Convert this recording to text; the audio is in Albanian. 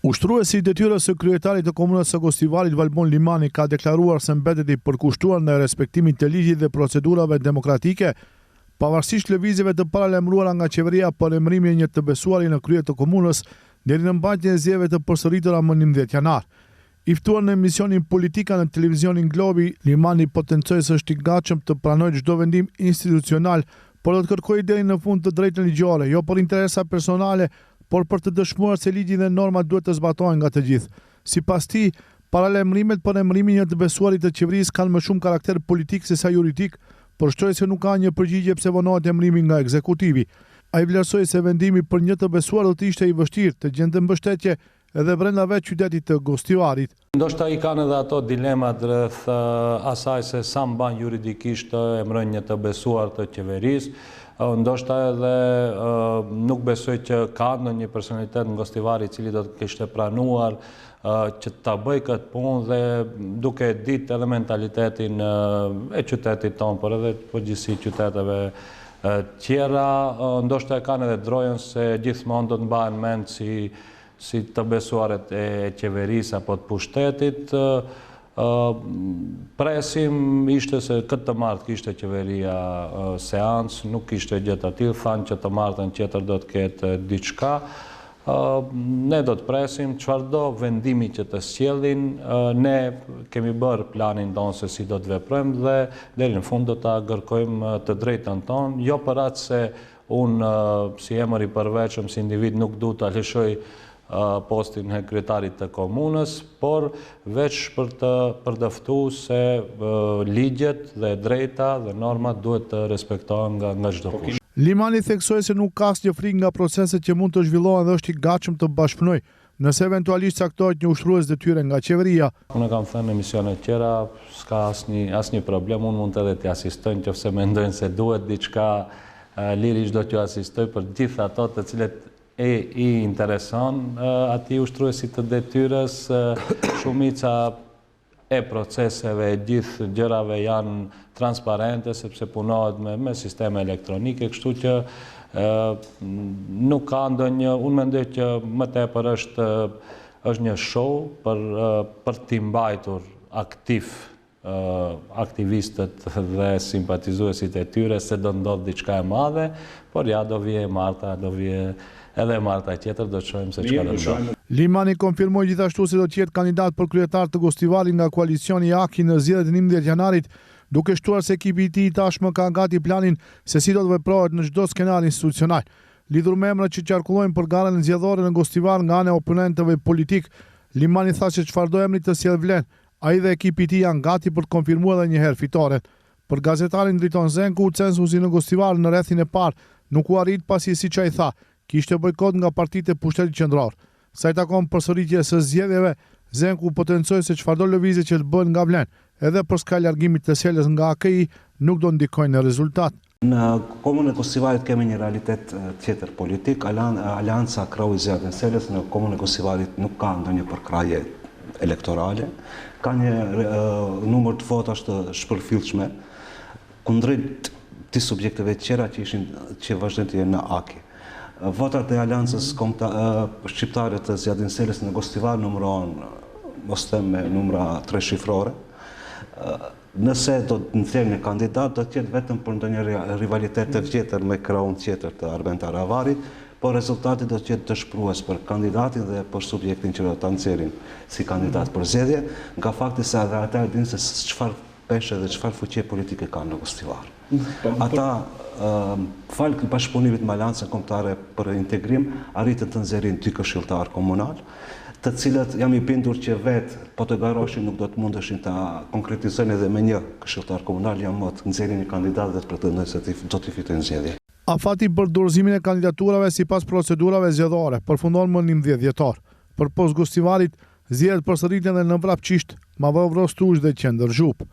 Ushtruesi i detyrës së kryetarit të komunës së Gostivarit Valbon Limani ka deklaruar se mbetet i përkushtuar në respektimin të ligjit dhe procedurave demokratike, pavarësisht lëvizjeve të paralajmëruara nga qeveria për emërimin e një të besuari në krye të komunës deri në mbajtjen e zgjedhjeve të përsëritura më 11 janar. I ftuar në emisionin Politika në televizionin Globi, Limani potencoi se është i gatshëm të pranojë çdo vendim institucional, por do të kërkojë deri në fund të drejtën ligjore, jo për interesa personale, por për të dëshmuar se ligji dhe normat duhet të zbatohen nga të gjithë. Sipas tij, paralajmërimet për emërimin e një të besuarit të qeverisë kanë më shumë karakter politik se sa juridik, por shtoi se nuk ka një përgjigje pse vonohet emërimi nga ekzekutivi. Ai vlerësoi se vendimi për një të besuar do të ishte i vështirë të gjente mbështetje edhe brenda vetë qytetit të Gostivarit. Ndoshta i kanë edhe ato dilemat rreth asaj se sa mban juridikisht të emërojnë një të besuar të qeverisë. Ndoshta edhe nuk besoj që ka ndonjë personalitet në Gostivar i cili do të kishte pranuar që ta bëj këtë punë dhe duke ditë edhe mentalitetin e qytetit tonë, por edhe përgjithësi qyteteve tjera, ndoshta e kanë edhe drojën se gjithmonë do të mbahen mend si të besuaret e qeverisë apo të pushtetit. Presim ishte se këtë të martë kishte qeveria seancë, nuk kishte gjë të tillë, thanë që të martën tjetër do të ketë diçka. Ne do të presim çfarëdo vendimi që të sjellin, ne kemi bërë planin tonë se si do të veprojmë dhe deri në fund do ta kërkojmë të drejtën tonë, jo për atë se unë si emër i përveçëm, si individ nuk du të lëshoj postin e kryetarit të komunës, por veç për të përdoftuar se ligjet dhe drejta dhe normat duhet të respektohen nga çdo kush. Limani theksoi se nuk ka asnjë frikë nga proceset që mund të zhvillohen dhe është i gatshëm të bashkëpunojë nëse eventualisht caktohet një ushtrues detyre nga qeveria. Unë kam thënë në emisione të tjera, s'ka asnjë problem, unë mund edhe t'i asistoj nëse mendojnë se duhet diçka, lirisht do t'ju asistoj për gjithë ato të cilët i intereson ati ushtruesit të detyrës, shumica e proceseve, gjithë gjërave janë transparente sepse punohet me sisteme elektronike, kështu që nuk ka ndonjë, unë mendoj që më tepër është një show për t'i mbajtur aktiv aktivistët dhe simpatizuesit e tyre se do ndodh diçka e madhe, por ja do vije Marta, do vije edhe Marta tjetër, do të shohim se çka do ndodh. Limani konfirmoi gjithashtu se do të jetë kandidat për kryetar të Gostivarit nga koalicioni Aki në zgjedhjet e 11 janarit, duke shtuar se ekipi i tij tashmë ka gati planin se si do të veprohet në çdo skenar institucional. Lidhur me emrat që qarkullojnë për garën zgjedhore në Gostivar nga ana e oponentëve politik, Limani tha se çfarëdo emri të sjell vlen, ai dhe ekipi i tij janë gati për të konfirmuar edhe një herë fitoren. Për gazetarin Driton Zenku, censusi në Gostivar në rrethin e parë nuk u arrit pasi siç ai tha, kishte bojkot nga partitë e pushtetit qendror. Sa i takon përsëritjes së zgjedhjeve, Zenku potencoi se çfarëdo lëvizje që të bëhen nga vlen, edhe për ska largimit të sjelljes nga AKI, nuk do ndikojnë në rezultat. Në komunën e Gostivarit kemi një realitet tjetër politik, Alianca Krau i Zgjedhjeve Selës në komunën e Gostivarit nuk ka ndonjë përkrahje elektorale, ka një numër të votash të shpërfillshme, kundrejt të subjekteve tjera që vazhdojnë të jenë në AKI. Votat e Aleancës shqiptare të Zgjedhjeve Selës në Gostivar numërohen, mos them me numra 3 shifrore. Nëse do të nxjerrë një kandidat, do të jetë vetëm për ndonjë rivalitet të vjetër me kraun tjetër të Arben Taravarit, por rezultati do të jetë dëshpërues për kandidatin dhe për subjektin që do ta nxjerrin si kandidat për zgjedhje, nga fakti se ata dinë se çfarë peshë dhe çfarë fuqie politike kanë në Gostivar. Ata falë bashkëpunimit me Aleancën Kombëtare për Integrim arritën të nxjerrin 2 këshilltar komunal, të cilët jam i bindur që vetë po të garoshin nuk do të mundeshin ta konkretizojnë edhe me një këshilltar komunal, jam më të nxjerrin një kandidat dhe të pretendojnë se do të fitojnë zgjedhje. Afati për dorëzimin e kandidaturave sipas procedurave zgjedhore përfundon më 11 dhjetor. Përpos Gostivarit, zgjedhjet përsëriten edhe në Vrapçisht, Mavrovro Struç dhe Qendër Zhup.